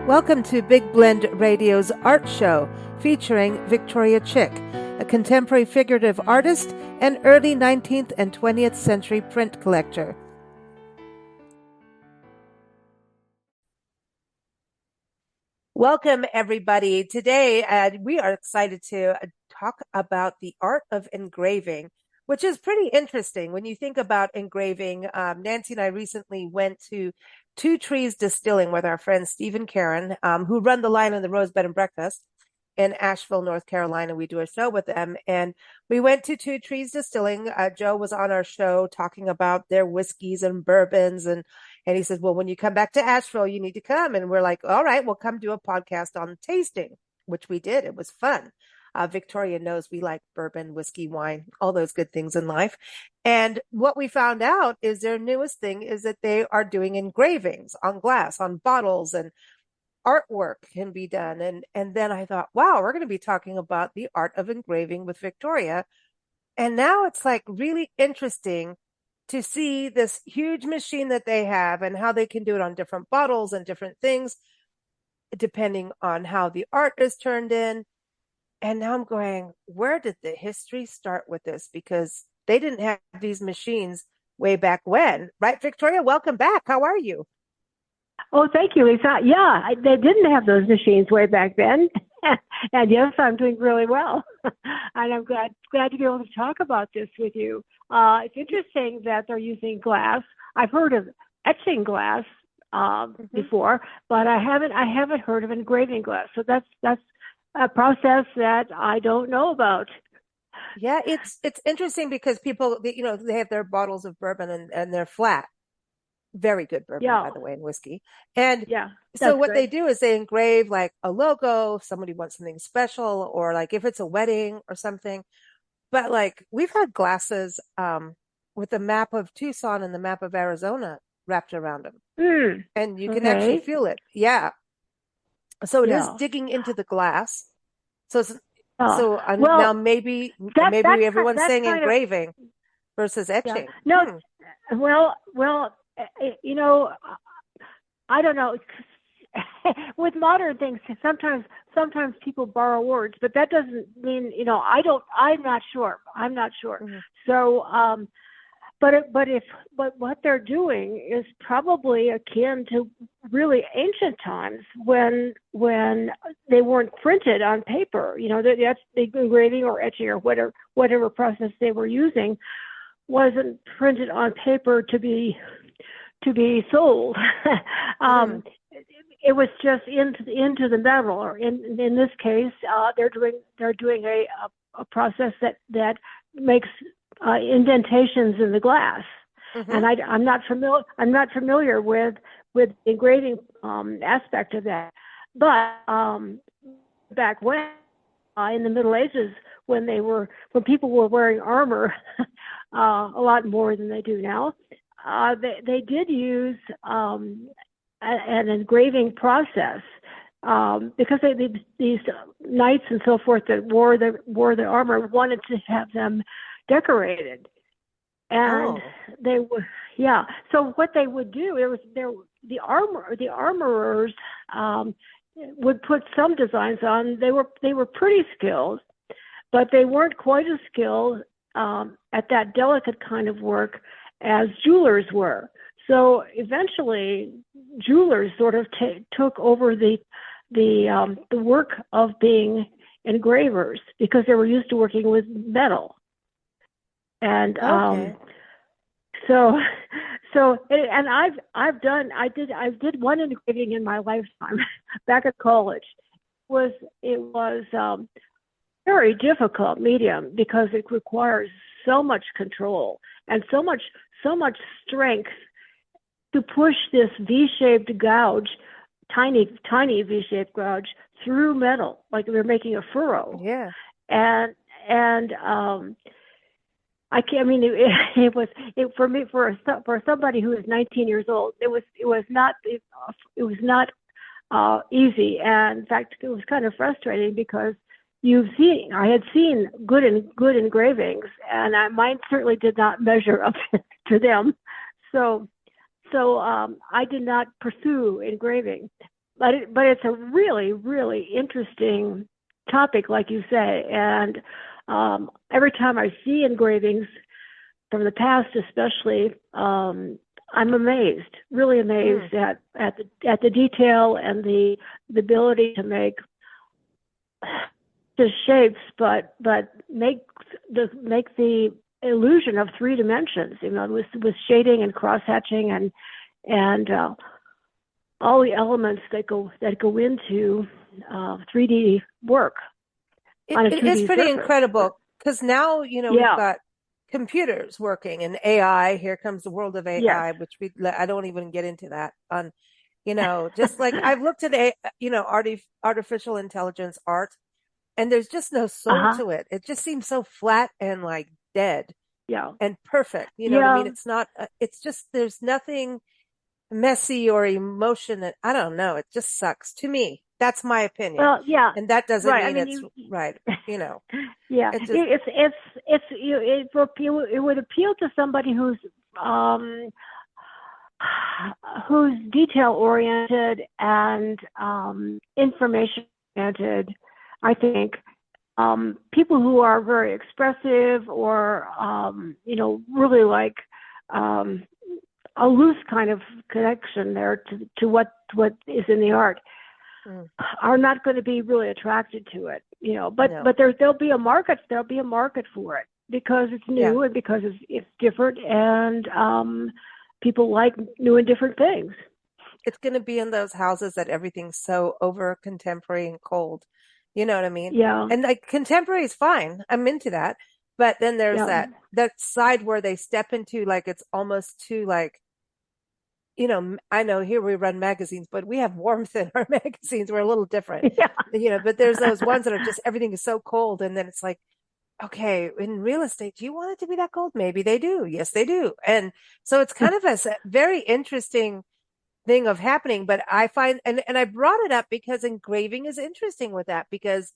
Welcome to Big Blend Radio's art show featuring Victoria Chick, a contemporary figurative artist and early 19th and 20th century print collector. Welcome, everybody. Today, we are excited to talk about the art of engraving, which is pretty interesting when you think about engraving. Nancy and I recently went to Two Trees Distilling with our friend Steve and Karen, who run the line on the Rose Bed and Breakfast in Asheville, North Carolina. We do a show with them, and we went to Two Trees Distilling. Joe was on our show talking about their whiskeys and bourbons, and he says, well, when you come back to Asheville, you need to come. And we're like, all right, we'll come do a podcast on tasting, which we did. It was fun. Victoria knows we like bourbon, whiskey, wine, all those good things in life. And what we found out is their newest thing is that they are doing engravings on glass, on bottles, and artwork can be done. And then I thought, wow, we're going to be talking about the art of engraving with Victoria. And now it's like really interesting to see this huge machine that they have and how they can do it on different bottles and different things, depending on how the art is turned in. And now I'm going, where did the history start with this? Because they didn't have these machines way back when, right? Victoria, welcome back. How are you? Oh, thank you, Lisa. Yeah, they didn't have those machines way back then. And yes, I'm doing really well. And I'm glad to be able to talk about this with you. It's interesting that they're using glass. I've heard of etching glass before, but I haven't heard of engraving glass. So that's a process that I don't know about. Yeah, it's interesting because people, they have their bottles of bourbon and they're flat. Very good bourbon, by the way, and whiskey. And so what they do is they engrave like a logo, if somebody wants something special, or like if it's a wedding or something. But like we've had glasses with the map of Tucson and the map of Arizona wrapped around them. And you can actually feel it. Yeah. So it is digging into the glass. So now maybe everyone's saying engraving versus etching. No, well, I don't know. With modern things, sometimes people borrow words, but that doesn't mean, I'm not sure. Mm-hmm. So, but what they're doing is probably akin to really ancient times when they weren't printed on paper. The engraving or etching or whatever process they were using wasn't printed on paper to be sold. It was just into the metal, or in this case, they're doing a process that makes indentations in the glass. Mm-hmm. And I'm not familiar with the engraving aspect of that. But back when in the Middle Ages, when people were wearing armor a lot more than they do now, they did use an engraving process because these knights and so forth that wore the armor wanted to have them decorated, and they were So what they would do, the armorers would put some designs on. They were pretty skilled, but they weren't quite as skilled at that delicate kind of work as jewelers were. So eventually, jewelers sort of took over the work of being engravers because they were used to working with metal. And and I did one engraving in my lifetime back at college. It was very difficult medium because it requires so much control and so much strength to push this V-shaped gouge, tiny V-shaped gouge through metal, like they're making a furrow. Yeah. And for somebody who is 19 years old, it was not easy. And in fact, it was kind of frustrating because I had seen good engravings, and mine certainly did not measure up to them. So I did not pursue engraving. but it's a really, really interesting topic, like you say. And every time I see engravings from the past, especially, I'm amazed, really Mm. amazed at the detail and the ability to make just shapes, but make the illusion of three dimensions. You know, with shading and cross hatching and all the elements that go into 3D work It, on a it is 2D pretty surface. incredible because now, we've Yeah. got computers working and AI. Here comes the world of Yes. AI, which I don't even get into that on, just like I've looked at artificial intelligence art, and there's just no soul Uh-huh. to it. It just seems so flat and like dead Yeah. and perfect. You know what I mean? Yeah. It's not, it's just, there's nothing messy or emotion that, I don't know. It just sucks to me. That's my opinion. Well, yeah. And that doesn't Right. I mean mean, it's right. You know, yeah. it just, It would appeal to somebody um who's detail oriented and information oriented. I think people who are very expressive or really like um, a loose kind of connection there to what is in the art mm, are not going to be really attracted to it, no. but there'll be a market for it because it's Yeah. new and because it's different and people like new and different things. It's going to be in those houses that everything's so over contemporary and cold. You know what I mean? Yeah, And like contemporary is fine. I'm into that. But then there's yeah, that side where they step into like it's almost too like, I know here we run magazines, but we have warmth in our magazines. We're a little different, yeah. but there's those ones that are just everything is so cold. And then it's like, okay, in real estate, do you want it to be that cold? Maybe they do. Yes, they do. And so it's kind of very interesting thing of happening. But I find, and I brought it up because engraving is interesting with that because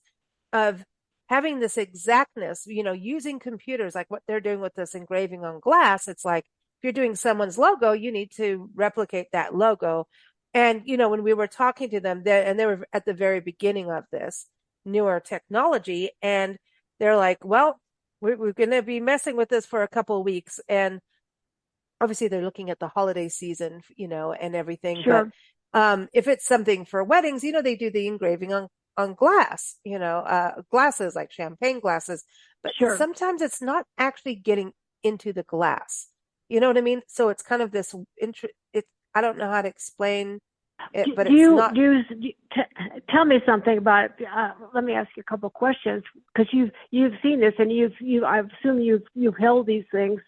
of having this exactness, using computers like what they're doing with this engraving on glass. It's like if you're doing someone's logo, you need to replicate that logo. And, when we were talking to them there, and they were at the very beginning of this newer technology, and they're like, well, we're going to be messing with this for a couple of weeks. And obviously they're looking at the holiday season, and everything. But Sure, if it's something for weddings, they do the engraving on glass, glasses like champagne glasses. But sure. sometimes it's not actually getting into the glass. You know what I mean? So it's kind of this it. I don't know how to explain it, but Do it's you not. tell me something about it? Let me ask you a couple of questions because you've seen this and you I assume you've held these things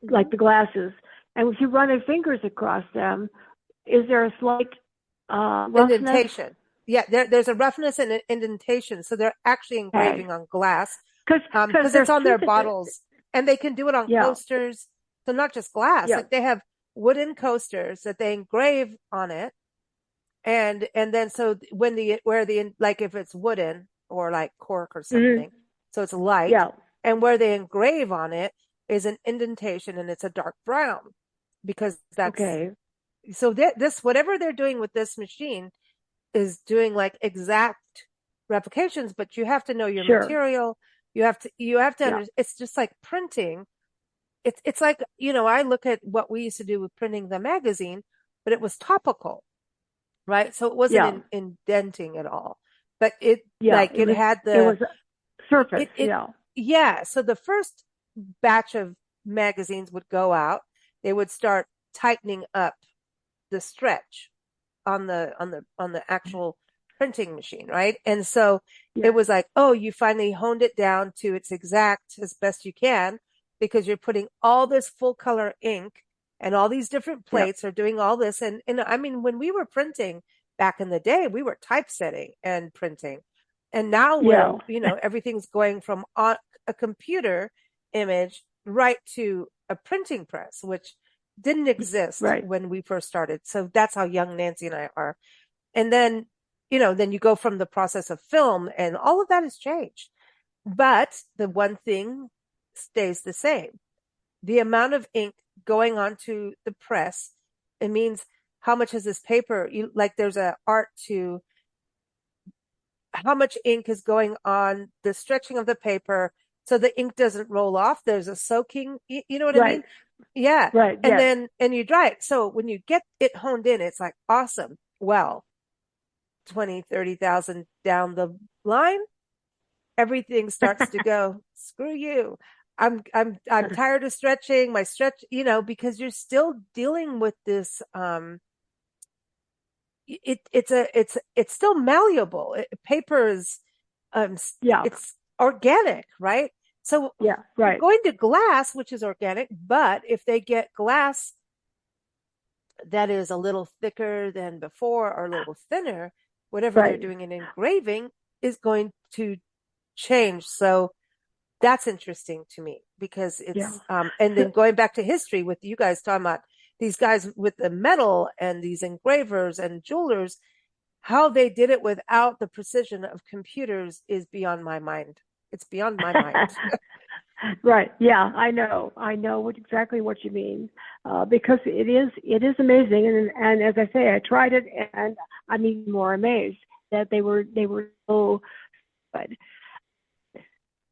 Mhm. like the glasses, and if you run your fingers across them, is there a slight roughness? Indentation. Yeah, there's a roughness and an indentation. So they're actually Okay, engraving on glass, because because there's it's on two their bottles, and they can do it on yeah, coasters. So not just glass, yeah, like they have wooden coasters that they engrave on it. And then so when where the like if it's wooden or like cork or mm-hmm. something, so it's light, Yeah, and where they engrave on it is an indentation and it's a dark brown because that's okay, so this whatever they're doing with this machine is doing like exact replications, but you have to know your sure, material. You have to yeah, it's just like printing. It's like, I look at what we used to do with printing the magazine, but it was topical, right? So it wasn't yeah, indenting at all. But it yeah. like it had It was a surface, it yeah, yeah. So the first batch of magazines would go out, they would start tightening up the stretch on the actual printing machine, right? And so it yeah, was like, oh, you finally honed it down to its exact as best you can because you're putting all this full color ink and all these different yeah, plates are doing all this. And I mean, when we were printing back in the day, we were typesetting and printing. And now yeah, everything's going from on a computer image right to a printing press, which didn't exist right, when we first started. So that's how young Nancy and I are. And then you go from the process of film and all of that has changed. But the one thing stays the same. The amount of ink going onto the press, it means how much is this paper? You like there's a art to how much ink is going on the stretching of the paper so the ink doesn't roll off. There's a soaking, you know what I mean? Right. Yeah. Right. And Yes. then, and you dry it. So when you get it honed in, it's like awesome. Well, 20, 30,000 down the line, everything starts to go, screw you. I'm tired of stretching my stretch, because you're still dealing with this, it's still malleable. Paper is, um, Yeah. it's organic, right? So Yeah. you're Right. going to glass, which is organic, but if they get glass that is a little thicker than before or a little thinner, whatever they're Right. doing in engraving is going to change. So that's interesting to me because Yeah. and So, then going back to history with you guys talking about these guys with the metal and these engravers and jewelers, how they did it without the precision of computers is beyond my mind. It's beyond my mind. right. Yeah, I know exactly what you mean, because it is amazing, and as I say, I tried it, and I'm even more amazed that they were so good.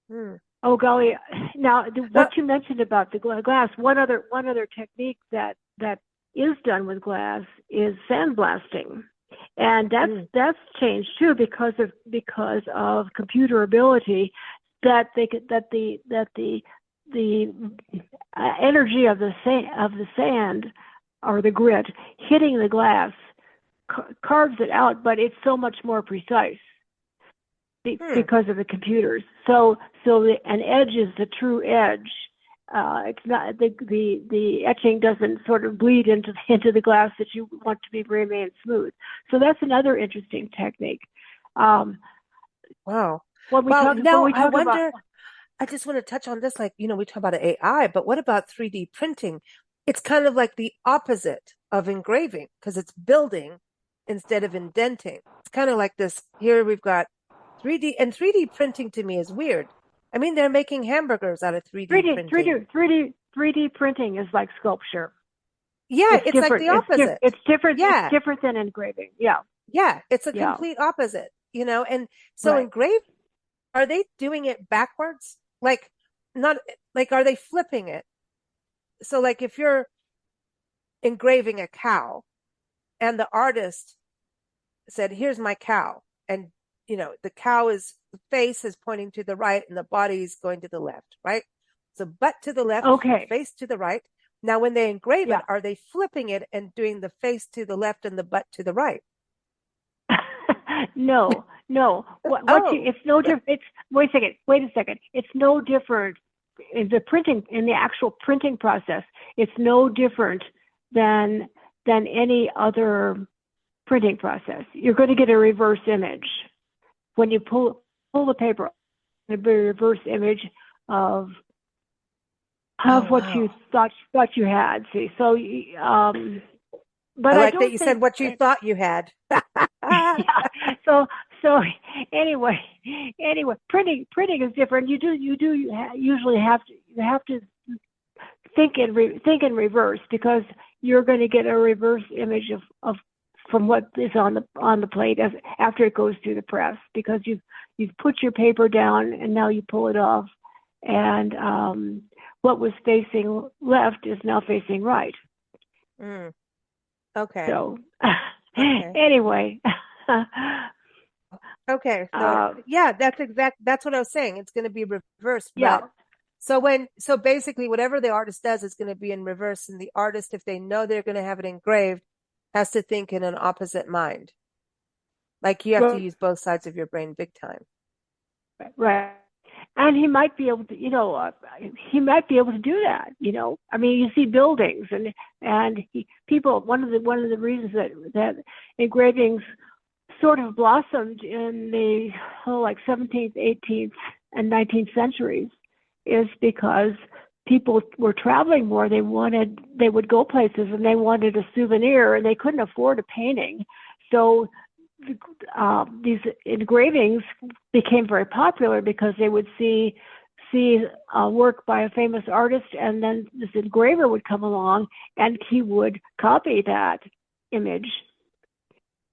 Hmm. Oh golly! Now, So, what you mentioned about the glass, one other technique that is done with glass is sandblasting, and that's mm, that's changed too because of computer ability that the energy of the sand or the grit hitting the glass carves it out, but it's so much more precise hmm. because of the computers. An edge is the true edge. It's not the etching doesn't sort of bleed into the glass that you want to be remain smooth. So that's another interesting technique. Um, Wow. when we Well, talk when now we I talk about wonder, I just want to touch on this. Like, we talk about AI, but what about 3D printing? It's kind of like the opposite of engraving because it's building instead of indenting. It's kind of like this. Here we've got 3D, and 3D printing to me is weird. I mean, they're making hamburgers out of 3D 3D printing. 3D 3D 3D printing is like sculpture. Yeah, It's it's like different. the opposite. It's different. It's Yeah, different than engraving. Yeah, yeah, it's a yeah, complete opposite. And so right. engraving, are they doing it backwards? Like, not like, are they flipping it? So, like, if you're engraving a cow and the artist said, here's my cow. And, the cow is, the face is pointing to the right and the body is going to the left, right? So butt to the left, Okay. face to the right. Now, when they engrave it, Yeah. are they flipping it and doing the face to the left and the butt to the right? No, no. What you? Oh, It's no different. It's wait a second. Wait a second. It's no different in the actual printing process. It's no different than any other printing process. You're going to get a reverse image when you pull the paper. It'll be a reverse image of oh, what wow. you thought you had. See, so but I I like that don't you said think. what you thought you had. Yeah. So anyway, printing is different. You usually have to think in reverse because you're going to get a reverse image of from what is on the plate as after it goes through the press because you've put your paper down and now you pull it off and what was facing left is now facing right. Mm, okay. So Okay. anyway, Okay. So uh, yeah, that's what I was saying. It's going to be reversed, yeah. but so basically whatever the artist does is going to be in reverse, and the artist, if they know they're going to have it engraved, has to think in an opposite mind. Like you have to Well, use both sides of your brain big time. right. And he might be able to, he might be able to do that. I mean, you see buildings and people. One of the reasons that engravings sort of blossomed in the like 17th, 18th, and 19th centuries is because people were traveling more. They would go places and they wanted a souvenir and they couldn't afford a painting, so these engravings became very popular because they would see work by a famous artist, and then this engraver would come along and he would copy that image,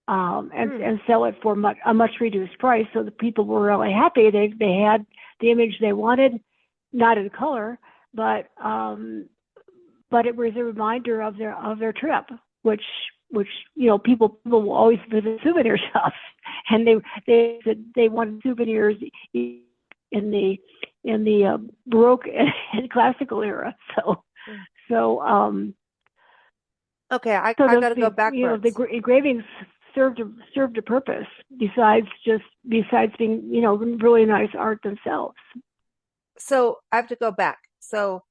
Hmm. and sell it for a much reduced price. So the people were really happy. They had the image they wanted, not in color, but it was a reminder of their trip, which people will always visit souvenir shops, and they wanted souvenirs in the Baroque and classical era. So Okay, so I got to go the backwards. engravings served a purpose besides being really nice art themselves. So I have to go back. So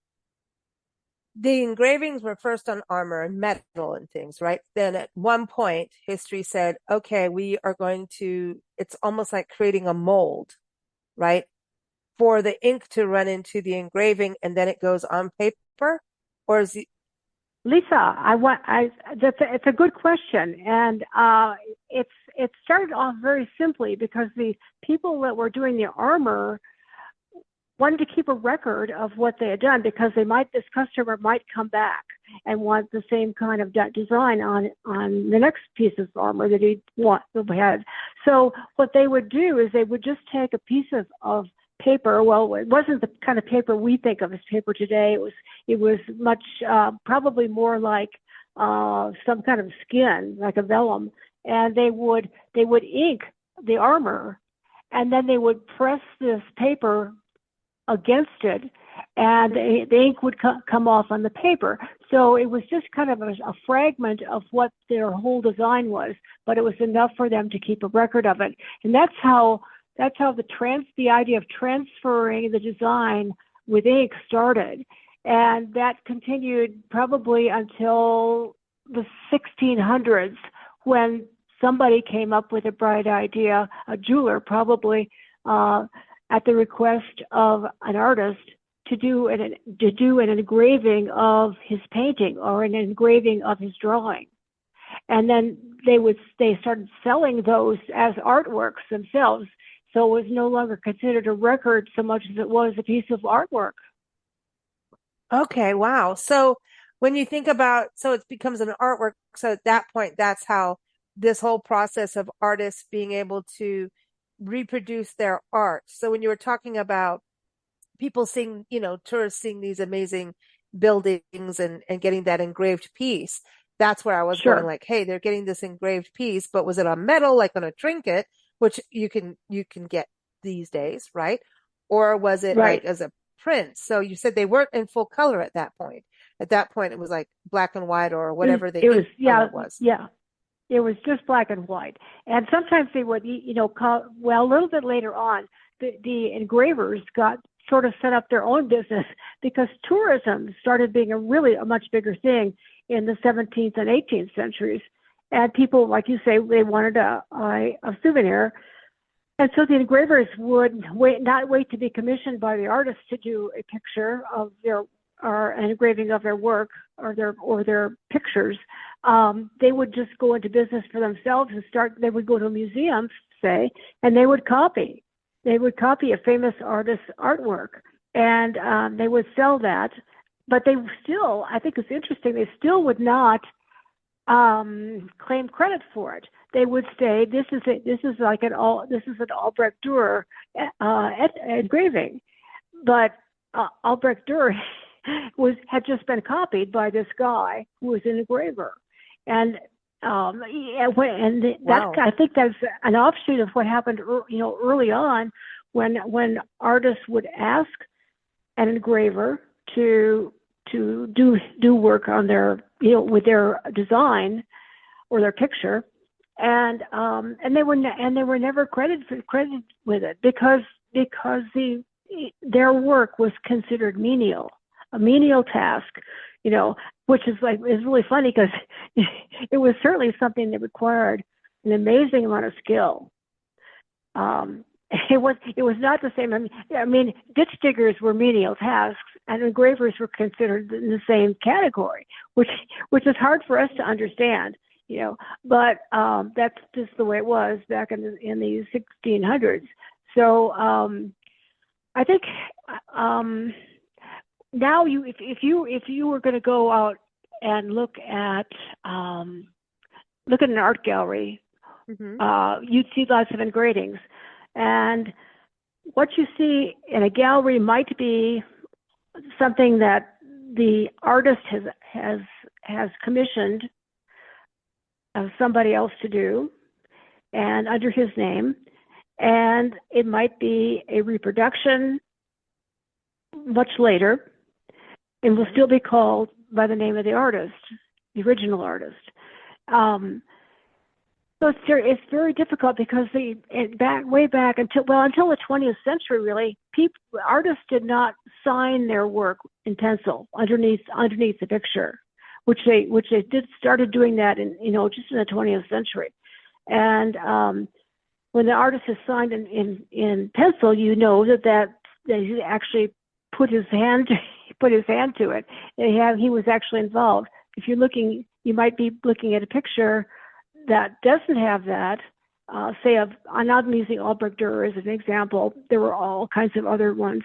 the engravings were first on armor and metal and things, right? Then at one point, history said, okay, we are going to, it's almost like creating a mold, right? For the ink to run into the engraving and then it goes on paper? Or is it, Lisa, it's a good question, and it started off very simply because the people that were doing the armor wanted to keep a record of what they had done because this customer might come back and want the same kind of design on the next piece of armor that he had. So what they would do is they would just take a piece of paper. Well, it wasn't the kind of paper we think of as paper today. It was much probably more like some kind of skin, like a vellum, and they would ink the armor, and then they would press this paper against it, and the ink would come off on the paper. So it was just kind of a fragment of what their whole design was, but it was enough for them to keep a record of it. And that's how the idea of transferring the design with ink started. And that continued probably until the 1600s, when somebody came up with a bright idea, a jeweler probably, at the request of an artist, to do an engraving of his painting or an engraving of his drawing. And then they started selling those as artworks themselves. So it was no longer considered a record so much as it was a piece of artwork. okay, wow. So when you think about, so it becomes an artwork. So at that point, that's how this whole process of artists being able to reproduce their art. So when you were talking about people seeing, tourists seeing these amazing buildings and getting that engraved piece. That's where I was going Sure. like, hey, they're getting this engraved piece, but was it on metal, like on a trinket, which you can get these days, right? Or was it like Right. as a print? So you said they weren't in full color at that point. At that point, it was like black and white or whatever the It was ink yeah, color was. yeah. It was just black and white. And sometimes they would, well, a little bit later on, the engravers got sort of set up their own business because tourism started being a much bigger thing in the 17th and 18th centuries. And people, like you say, they wanted a souvenir. And so the engravers would not wait to be commissioned by the artist to do a picture of their or an engraving of their work or their pictures. They would just go into business for themselves and start. They would go to museums, say, and they would copy. They would copy a famous artist's artwork, and they would sell that. But they still, I think it's interesting, they still would not claim credit for it. They would say this is an Albrecht Dürer engraving, but Albrecht Dürer had just been copied by this guy who was an engraver, and Wow. I think that's an offshoot of what happened early on when artists would ask an engraver to do work on their with their design or their picture, and they were never credited with it because their work was considered a menial task, which is really funny because it was certainly something that required an amazing amount of skill. It was not the same. I mean, ditch diggers were menial tasks, and engravers were considered in the same category, which is hard for us to understand, But that's just the way it was back in the 1600s. So I think now if you were going to go out and look at look at an art gallery, Hmm. you'd see lots of engravings. And what you see in a gallery might be something that the artist has commissioned somebody else to do, and under his name, and it might be a reproduction much later, and will still be called by the name of the artist, the original artist. Um, so it's very difficult because way back until the 20th century, really, artists did not sign their work in pencil underneath the picture, which they started doing that just in the 20th century. And when the artist is signed in pencil, you know that he actually put his hand to it. He was actually involved. If you might be looking at a picture that doesn't have that. I'm not using Albrecht Dürer as an example. There were all kinds of other ones.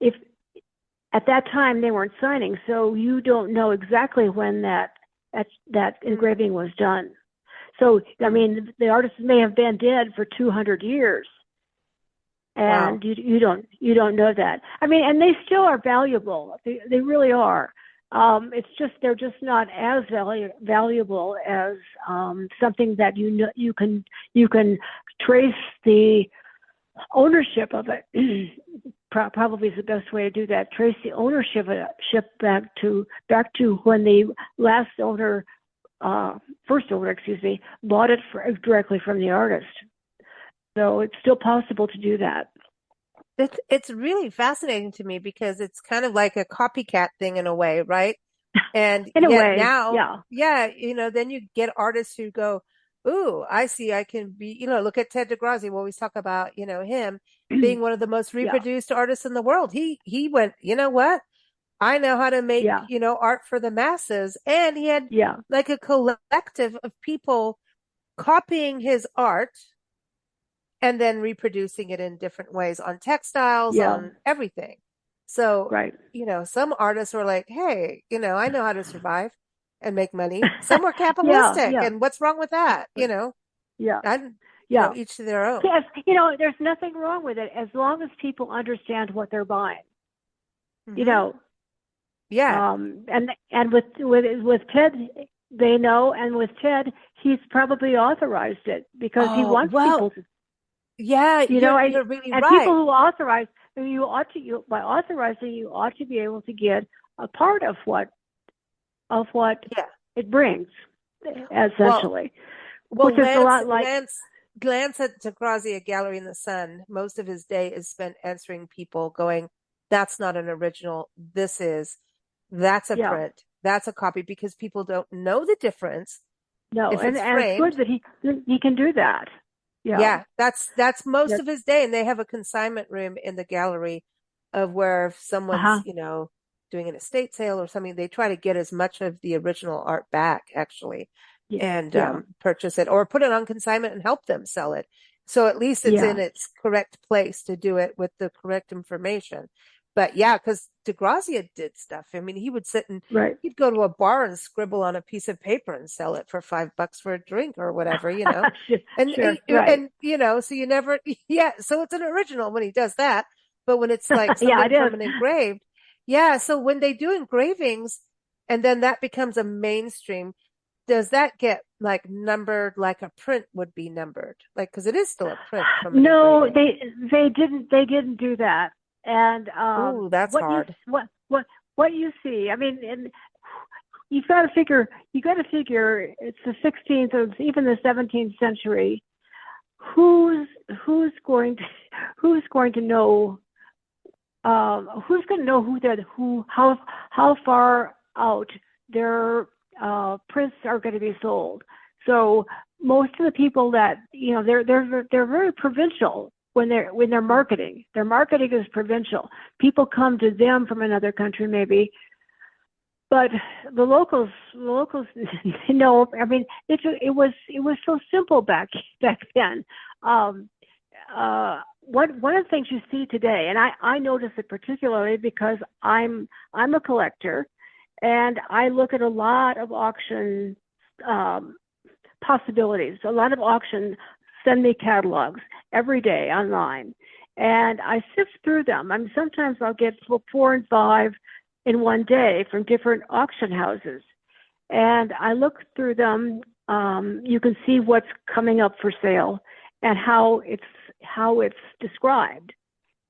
If at that time they weren't signing, so you don't know exactly when that engraving was done. So I mean, the artist may have been dead for 200 years, and Wow. you don't know that. I mean, and they still are valuable. They really are. It's just they're just not as valuable as something that you can trace the ownership of it. Probably is the best way to do that. Trace the ownership back to when the last owner, first owner, bought it directly from the artist. So it's still possible to do that. It's really fascinating to me because it's kind of like a copycat thing in a way, right? And In a yet way, now, yeah, yeah, then you get artists who go, "Ooh, I see I can be," look at Ted DeGrasse. We always talk about, him being one of the most yeah, reproduced artists in the world. He went, "You know what? I know how to make, yeah, art for the masses." And he had yeah, like a collective of people copying his art and then reproducing it in different ways on textiles, yeah, on everything. So, right. some artists were like, hey, I know how to survive and make money. Some were Yeah, capitalistic, yeah, and what's wrong with that? right. Yeah, I, yeah. each to their own. Yes, there's nothing wrong with it as long as people understand what they're buying. You Hmm. know, Yeah. and with Ted, they know, and with Ted, he's probably authorized it because he Oh, wants well, people to, yeah, you know, you're really and people right. who authorize, by authorizing, you ought to be able to get a part of what Yeah. it brings, Well, essentially, well, which is a Lance, lot like, Lance, Lance at Degrassi, a gallery in the sun. Most of his day is spent answering people, going, "That's not an original. This is. That's a yeah, print. That's a copy," because people don't know the difference no, if and it's it's framed. good that he can do that. Yeah, Yeah, that's most yeah, of his day, and they have a consignment room in the gallery of where if uh someone's, huh, doing an estate sale or something, they try to get as much of the original art back, actually, yeah, and yeah, purchase it or put it on consignment and help them sell it. So at least it's yeah, in its correct place to do it with the correct information. But yeah, because DeGrazia did stuff. I mean, he would sit and right. he'd go to a bar and scribble on a piece of paper and sell it for $5 for a drink or whatever. Sure, And sure, right. so you never, yeah, so it's an original when he does that. But when it's like Yeah, something it is. from an engraved, yeah. So when they do engravings and then that becomes a mainstream, does that get like numbered like a print would be numbered? Like, because it is still a print from an No, engraving. they didn't do that. And Ooh, that's hard. what you see, I mean, and you got to figure it's the 16th or even the 17th century. Who's who's going to who's going to know who's going to know how far out their prints are going to be sold. So most of the people that they're very provincial when they're Mhm. marketing. Their marketing is provincial. People come to them from another country maybe, but the locals no. I mean, it was so simple back then. Um, one of the things you see today, and I notice it particularly because I'm a collector, And I look at a lot of auction um, possibilities. A lot of auction send me catalogs every day online, and I sift through them. I mean, sometimes I'll get 4 and 5 in one day from different auction houses, and I look through them. You can see what's coming up for sale and how it's described,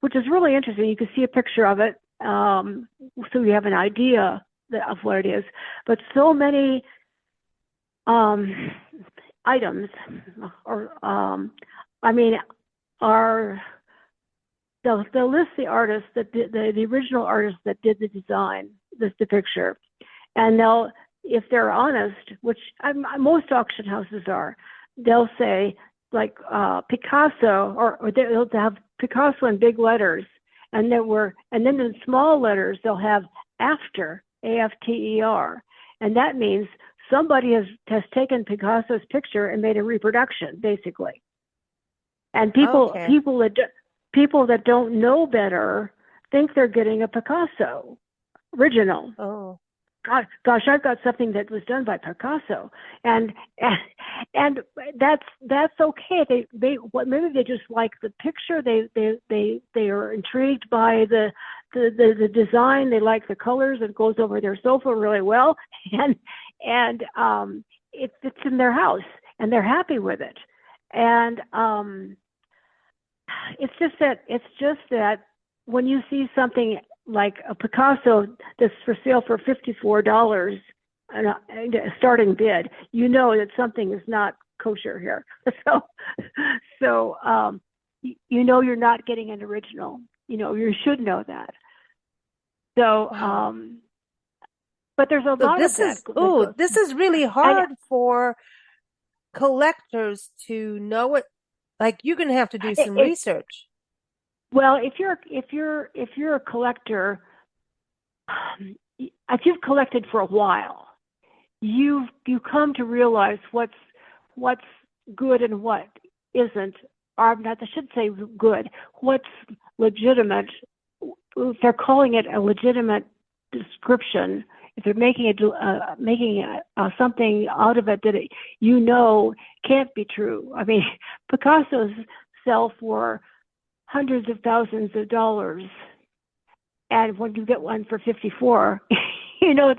which is really interesting. You can see a picture of it, so you have an idea of what it is. But so many um, items, or I mean, are they'll list the artist that did, the original artist that did the design, the picture, and they'll, if they're honest, which most auction houses are, they'll say like Picasso, or they'll have Picasso in big letters, and then in small letters they'll have after, AFTER, and that means somebody has taken Picasso's picture and made a reproduction, basically. And Okay. people that don't know better think they're getting a Picasso original. Oh. Gosh, I've got something that was done by Picasso, and and that's okay. Maybe they just like the picture. They are intrigued by the design. They like the colors. It goes over their sofa really well, and it fits in their house, and they're happy with it. And it's just that when you see something like a Picasso that's for sale for $54 and a starting bid, you know that something is not kosher here. So you know you're not getting an original. You know, you should know that. So Wow. but there's a So lot of that that goes. this is really And hard for collectors to know it. Like you're gonna have to do some it research. well, if you're a collector, if you've collected for a while, you come to realize what's good and what isn't. Or not, I should say good. What's legitimate? If they're calling it a legitimate description, if they're making something out of it that can't be true. I mean, Picasso's sell for hundreds of thousands of dollars, and when you get one for 54, you know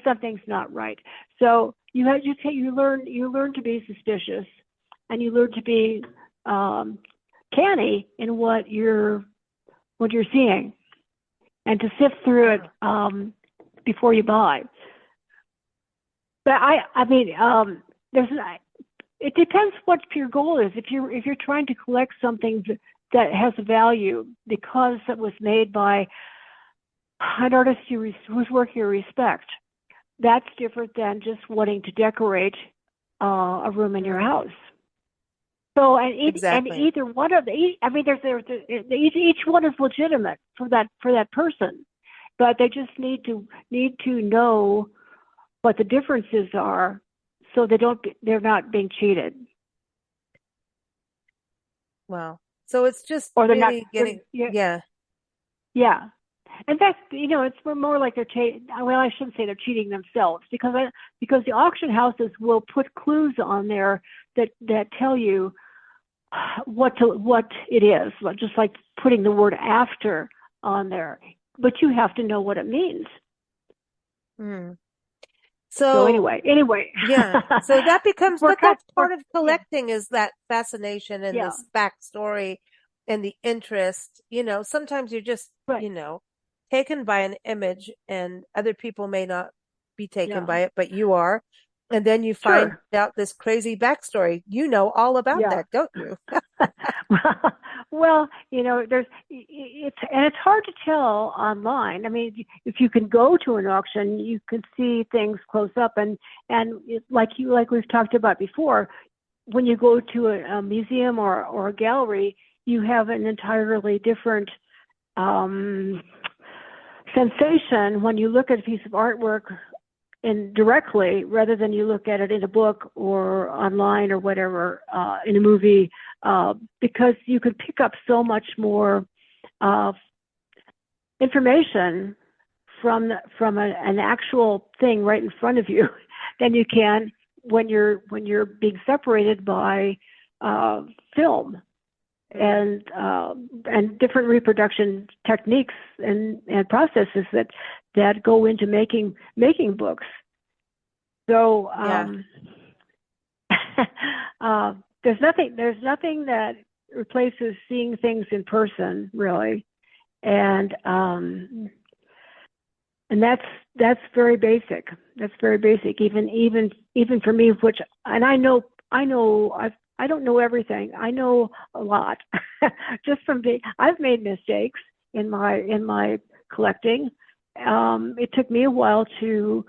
something's not right. So you learn to be suspicious, and you learn to be canny in what you're seeing, and to sift through it before you buy. But I mean, there's it depends what your goal is. If you're trying to collect something that has a value because it was made by an artist whose work you respect, that's different than just wanting to decorate a room in your Right. house. So and Exactly. either one of I mean, each one is legitimate for that person, but they just need to know what the differences are, so they're not being cheated, Wow. So it's just or they're not. really getting, Yeah, yeah. yeah. In fact, it's more like they're well, I shouldn't say they're cheating themselves, because the auction houses will put clues on there that tell you what it is, just like putting the word after on there. But you have to know what it means. Hmm. So So anyway, yeah. So that becomes, we're but kind that's we're part of yeah, collecting is that fascination and yeah, this backstory and the interest. Sometimes you're just, right, taken by an image and other people may not be taken yeah, by it, but you are. And then you find sure, out this crazy backstory. You know all about yeah. that, don't you? Well, it's hard to tell online. I mean, if you can go to an auction, you can see things close up, and like we've talked about before, when you go to a museum or a gallery, you have an entirely different um, sensation when you look at a piece of artwork and directly, rather than you look at it in a book or online or whatever, in a movie, because you can pick up so much more uh, information an actual thing right in front of you than you can when you're being separated by film and different reproduction techniques and processes that go into making books. So Yeah. there's nothing that replaces seeing things in person, really, and that's very basic. That's very basic, even for me, which, and I don't know everything. I know a lot just from I've made mistakes in my collecting. It took me a while to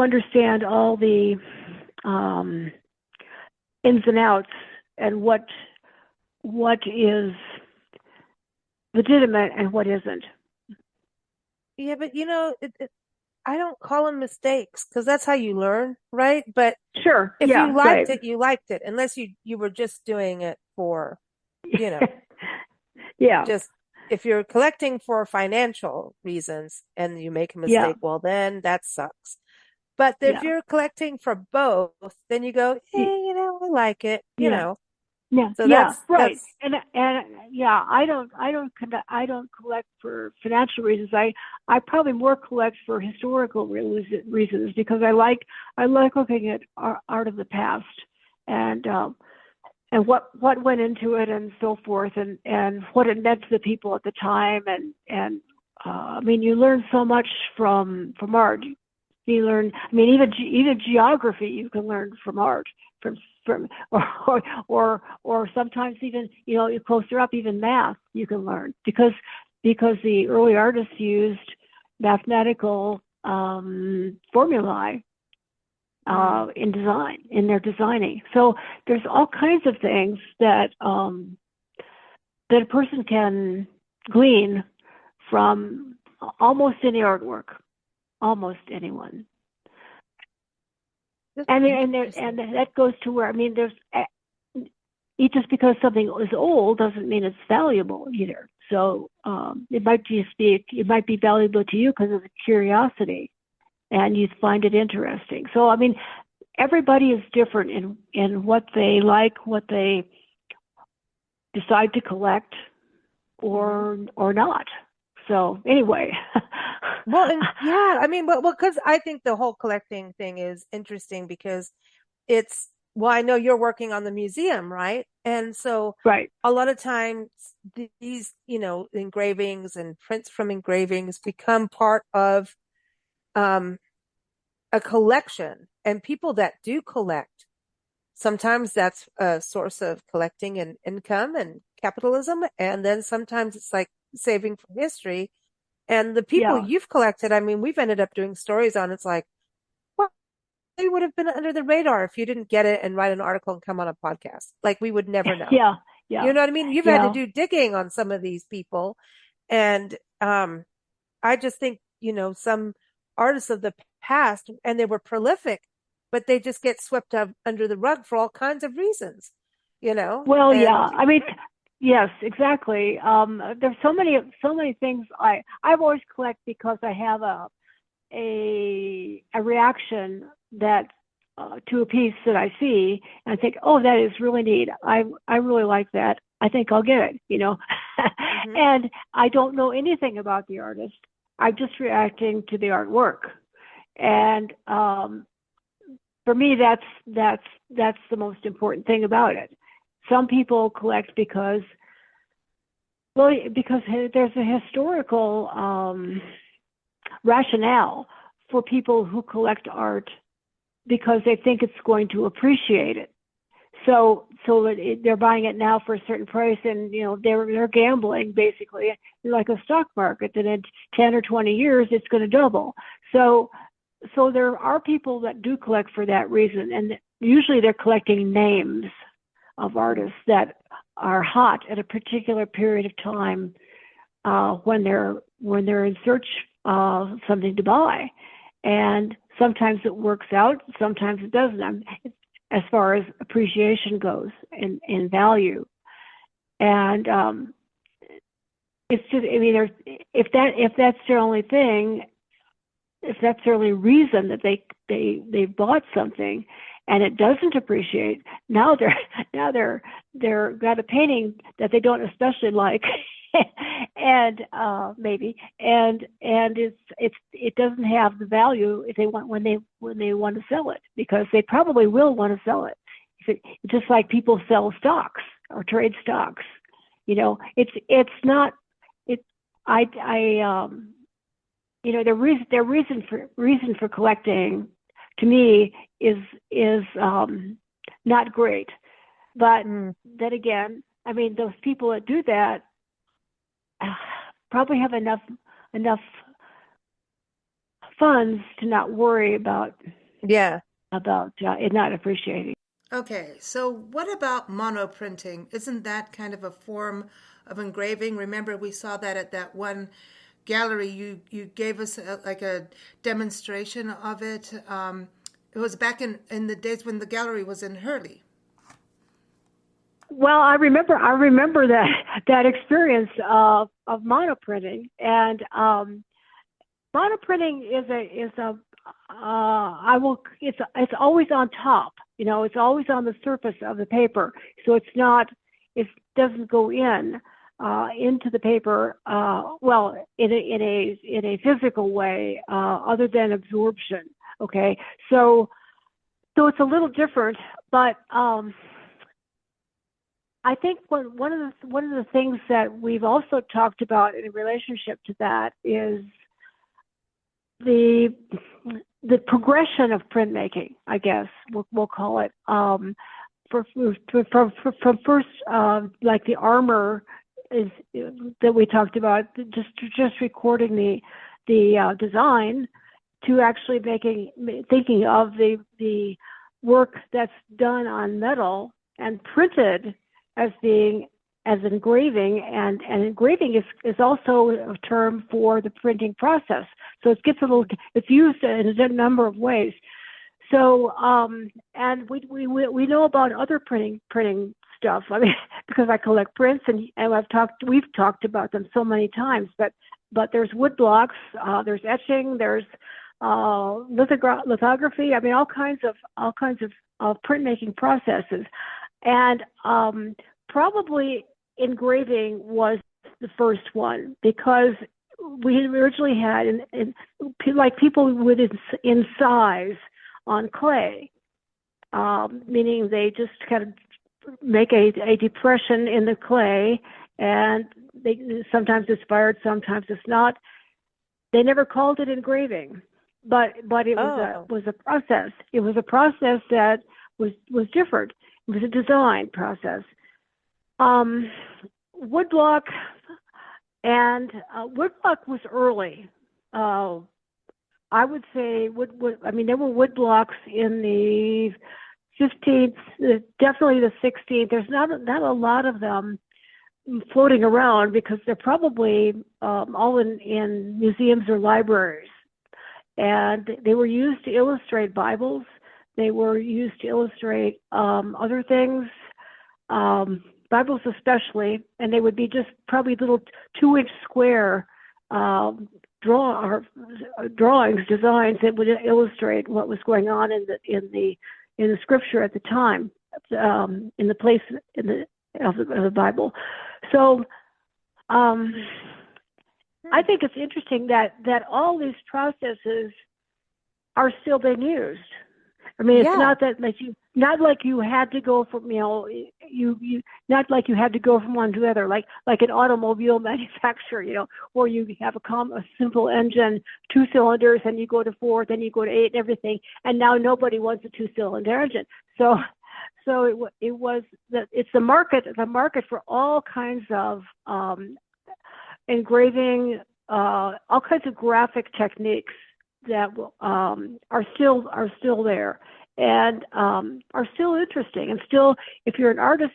understand all the ins and outs and what is legitimate and what isn't. Yeah, but I don't call them mistakes because that's how you learn, right? But Sure. if you Yeah. liked Right. it, you liked it, unless you were just doing it for, you know, Yeah. just if you're collecting for financial reasons and you make a Yeah. mistake, well, then that sucks. But if Yeah. you're collecting for both, then you go, Y- hey, I like it, Yeah. Yeah, So yeah, that's right. And yeah, I don't collect for financial reasons. I probably more collect for historical reasons because I like looking at art of the past and what went into it and so forth and what it meant to the people at the time and I mean you learn so much from art. You learn, I mean, even geography you can learn from art, from or sometimes even closer up even math you can learn because the early artists used mathematical formulae in their designing. So there's all kinds of things that that a person can glean from almost any artwork. Almost anyone. And that goes to where, I mean, there's just because something is old doesn't mean it's valuable either. So it might be valuable to you because of the curiosity, and you find it interesting. So I mean, everybody is different in what they like, what they decide to collect, or not. So anyway. Well, and yeah, I mean, but well, because I think the whole collecting thing is interesting because well, I know you're working on the museum, right? And so Right. a lot of times these, engravings and prints from engravings become part of um, a collection. And people that do collect, sometimes that's a source of collecting and income and capitalism. And then sometimes it's like saving for history. And the people Yeah. you've collected, I mean, we've ended up doing stories on. It's like, well, they would have been under the radar if you didn't get it and write an article and come on a podcast. Like we would never know. Yeah. Yeah. You know what I mean? You've had to Yeah. do digging on some of these people. And I just think, some artists of the past, and they were prolific, but they just get swept up under the rug for all kinds of reasons, Well, and yeah. I mean, yes, exactly. There's so many things I've always collect because I have a reaction that to a piece that I see and I think, oh, that is really neat. I really like that. I think I'll get it. mm-hmm. And I don't know anything about the artist. I'm just reacting to the artwork. And for me, that's the most important thing about it. Some people collect because there's a historical rationale for people who collect art because they think it's going to appreciate it. So they're buying it now for a certain price, and they're gambling basically, like a stock market that in 10 or 20 years it's going to double. So there are people that do collect for that reason, and usually they're collecting names of artists that are hot at a particular period of time when they're in search of something to buy. And sometimes it works out, sometimes it doesn't, as far as appreciation goes in value. And it's just, I mean, if that's their only thing, if that's the only reason that they bought something and it doesn't appreciate, now they're got a painting that they don't especially like, and maybe and it doesn't have the value if they want when they want to sell it, because they probably will want to sell it. Just like people sell stocks or trade stocks, it's not it. I their reason for collecting, to me, is not great. But Mm. then again, I mean, those people that do that probably have enough funds to not worry Yeah. about it not appreciating. Okay, so what about monoprinting? Isn't that kind of a form of engraving? Remember, we saw that at that one gallery. You gave us like a demonstration of it. It was back in the days when the gallery was in Hurley. Well, I remember that experience of monoprinting, and monoprinting is a I will it's always on top. It's always on the surface of the paper, so it doesn't go into the paper, well, in a physical way, other than absorption. Okay, so it's a little different, but I think one of the things that we've also talked about in relationship to that is the the progression of printmaking, I guess we'll call it. From first, like the armor is that we talked about, just recording the design, to actually thinking of the work that's done on metal and printed as being as engraving, and engraving is also a term for the printing process. So it's used in a number of ways. So and we know about other printing stuff. I mean, because I collect prints, and we've talked about them so many times. But there's wood blocks, there's etching, there's lithography. I mean, all kinds of printmaking processes, and probably engraving was the first one, because we originally had like people would incise on clay, meaning they just kind of make a depression in the clay, and they sometimes it's fired, sometimes it's not. They never called it engraving, but it Oh. was a process. It was a process that was different. It was a design process. Woodblock woodblock was early. I would say I mean, there were woodblocks in the 15th, definitely the 16th. There's not a lot of them floating around, because they're probably all in museums or libraries. And they were used to illustrate Bibles. They were used to illustrate other things, Bibles especially, and they would be just probably little 2-inch square drawings, designs that would illustrate what was going on in the scripture at the time, in the place of the Bible. So I think it's interesting that all these processes are still being used. I mean, it's Yeah. not like you had to go from not like you had to go from one to the other, like an automobile manufacturer, where you have a simple engine, 2 cylinders, and you go to 4, then you go to 8, and everything. And now nobody wants a 2-cylinder engine. So it's the market for all kinds of engraving, all kinds of graphic techniques that are still there, and are still interesting, and still, if you're an artist,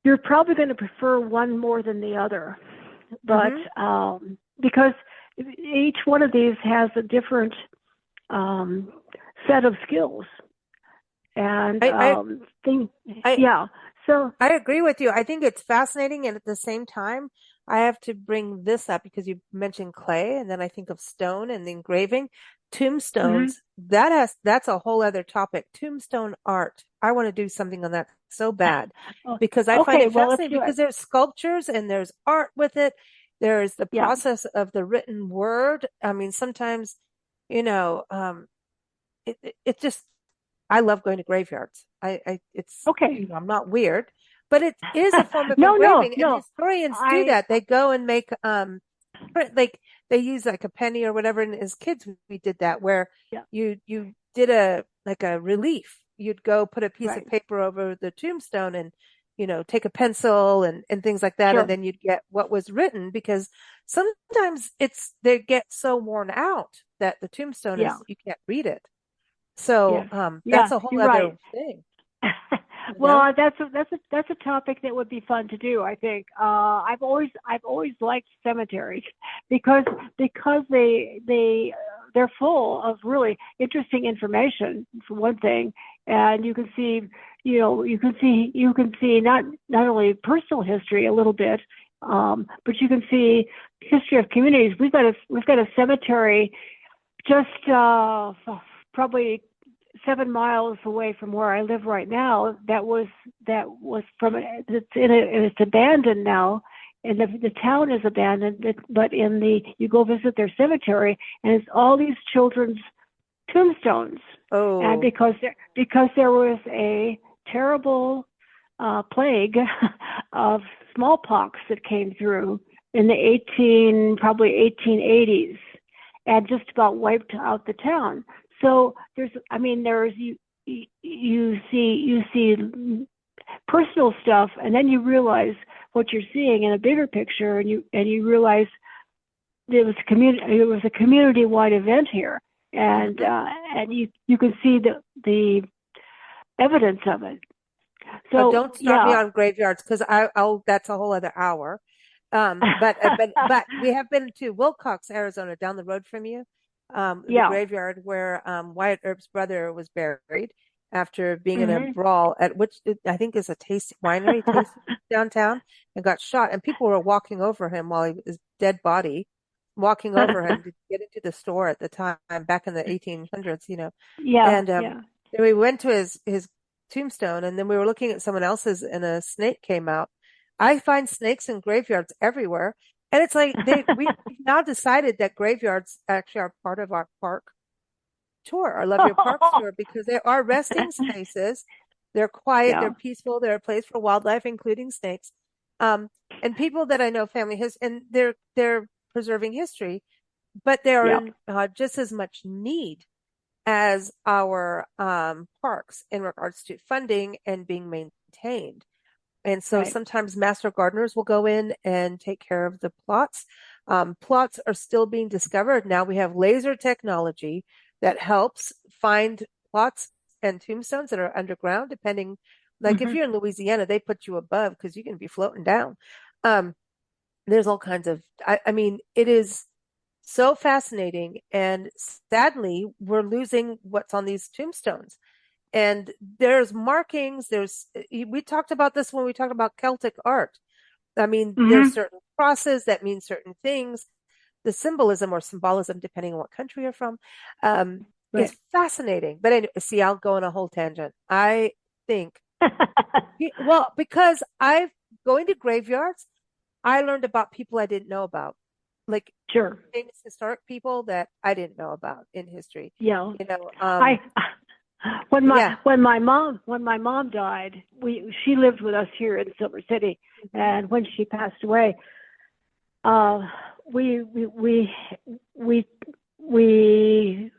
you're probably going to prefer one more than the other. But Mm-hmm. because each one of these has a different set of skills and I, I, thing. I, Yeah. So I agree with you. I think it's fascinating, and at the same time, I have to bring this up because you mentioned clay, and then I think of stone and the engraving. Hmm. Tombstones, that's a whole other topic. Tombstone art. I want to do something on that so bad Oh, because I find okay, it well, let's fascinating do it. because there's sculptures and there's art with it. There's the Yeah. process of the written word. I mean, sometimes, you know, it just I love going to graveyards. It's, Okay. I'm not weird, but it is a form of No, no, engraving, and no. historians do I that. They go and make, like they use like a penny or whatever. And as kids, we did that where Yeah. you did a like a relief. You'd go put a piece of Right. paper over the tombstone and take a pencil and things like that, and Sure. then you'd get what was written because sometimes they get so worn out that the tombstone Yeah. is you can't read it. So Yes. that's Yeah, a whole you're right. other thing, you Well, know? that's a topic that would be fun to do. I think I've always liked cemeteries because they're full of really interesting information for one thing, and you can see you can see not only personal history a little bit, but you can see history of communities. We've got a cemetery just probably 7 miles away from where I live right now. That was from it's abandoned now, and the town is abandoned. But in the you go visit their cemetery, and it's all these children's tombstones, and Oh, because there was a terrible plague of smallpox that came through in the 1880s and just about wiped out the town. So you see personal stuff, and then you realize what you're seeing in a bigger picture, and you realize it was a community wide event here, mhm. and you can see the evidence of it. Oh, So don't start me yeah, on graveyards because I'll that's a whole other hour. But we have been to Wilcox, Arizona, down the road from you, the yeah. graveyard where Wyatt Earp's brother was buried after being in a Hmm. brawl at which I think is a taste winery tasting downtown and got shot, and people were walking over him while his dead body, walking over him to get into the store at the time back in the 1800s, Yeah, and yeah. then we went to his tombstone, and then we were looking at someone else's, and a snake came out. I find snakes in graveyards everywhere. And it's like we've now decided that graveyards actually are part of our park tour, our Love Your Parks tour, because they are resting spaces. They're quiet, they're Yeah. peaceful, they're a place for wildlife, including snakes. Um, and people that I know, family has, and they're preserving history, but they are Yeah. in just as much need as our parks in regards to funding and being maintained. And so Right. sometimes master gardeners will go in and take care of the plots. Plots are still being discovered. Now we have laser technology that helps find plots and tombstones that are underground, depending, like if Hmm. you're in Louisiana, they put you above because you can be floating down. Um, there's all kinds of, I mean, it is so fascinating. And sadly, we're losing what's on these tombstones. And there's markings, we talked about this when we talked about Celtic art. I mean, there's Hmm. certain crosses that mean certain things. The symbolism or symbolism, depending on what country you're from, Right. is fascinating. But anyway, see, I'll go on a whole tangent. I think, well, because I've going to graveyards, I learned about people I didn't know about, like Sure. famous historic people that I didn't know about in history. Yeah. You know, I yeah. when my mom died, she lived with us here in Silver City, Mhm. and when she passed away, uh, we we we we we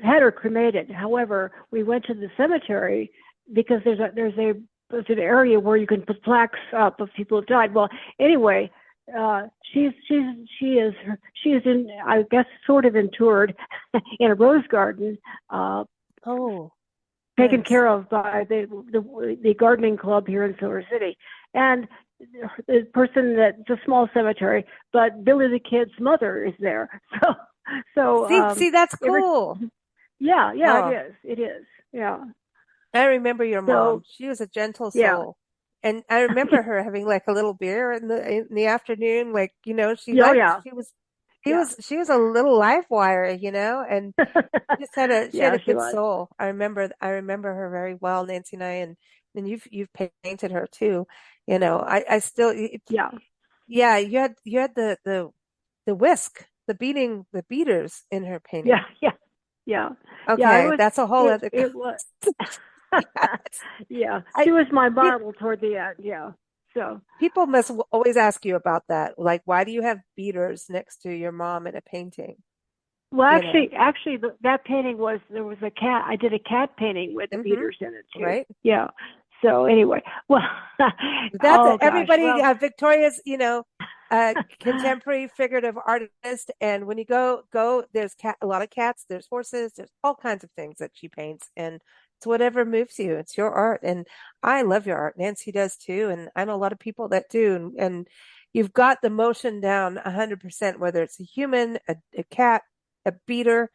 had her cremated. However, we went to the cemetery because there's an area where you can put plaques up of people who died. Well, anyway, she is in, I guess, sort of interred in a rose garden, uh, Oh, taken nice. care of by the gardening club here in Silver City, and the person that's a small cemetery, but Billy the Kid's mother is there. So See, that's every cool. yeah, yeah, Oh, it is, yeah. I remember your So mom. She was a gentle yeah, soul. And I remember her having like a little beer in the afternoon, like, Oh yeah, yeah. she was a little live wire, and she had Yeah, a she good was. soul. I remember her very well, Nancy and I, and you've painted her too. I still, Yeah, yeah, you had the whisk, the beaters in her yeah, painting. yeah, yeah, yeah. Okay, that's a whole other It was. yes. Yeah, I she was my pe- model toward the end. Yeah. So, People must always ask you about that. Like, why do you have beaters next to your mom in a painting? well, You know? that painting was there was a cat. I did a cat painting with the hmm beaters in it too. Right? Yeah. So anyway, well, That's oh gosh, everybody. well, Victoria's, contemporary figurative artist. And when you go, there's a lot of cats, there's horses, there's all kinds of things that she paints, and it's whatever moves you. It's your art, and I love your art. Nancy does too, and I know a lot of people that do. And you've got the motion down 100%, whether it's a human, a cat, a beater.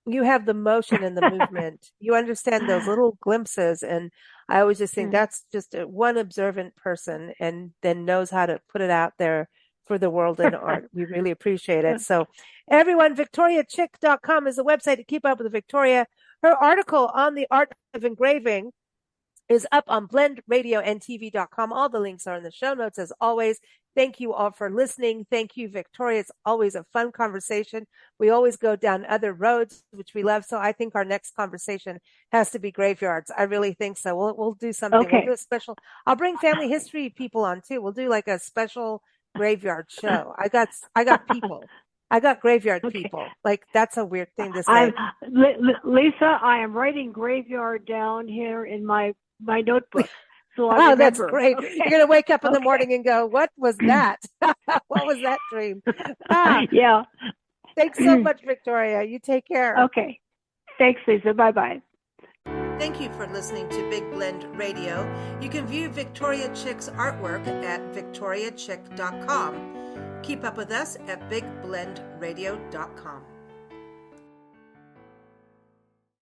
You have the motion and the movement. You understand those little glimpses. And I always just think that's just one observant person and then knows how to put it out there for the world in art. We really appreciate it. So everyone, victoriachick.com is the website to keep up with Victoria. Her article on the art of engraving is up on blendradioandtv.com. All the links are in the show notes as always. Thank you all for listening. Thank you, Victoria. It's always a fun conversation. We always go down other roads, which we love. So I think our next conversation has to be graveyards. I really think so. We'll do something. We'll do okay, a special. I'll bring family history people on too. We'll do like a special graveyard show. I got people. I got graveyard okay. people. Like that's a weird thing to I'm say. Lisa. I am writing graveyard down here in my notebook, so I Oh, that's remember. great. You're Okay, going to wake up in the okay. morning and go, what was that? What was that dream? Ah, Yeah. thanks so much, Victoria. You take care. Okay. Thanks, Lisa. Bye bye. Thank you for listening to Big Blend Radio. You can view Victoria Chick's artwork at victoriachick.com. Keep up with us at bigblendradio.com.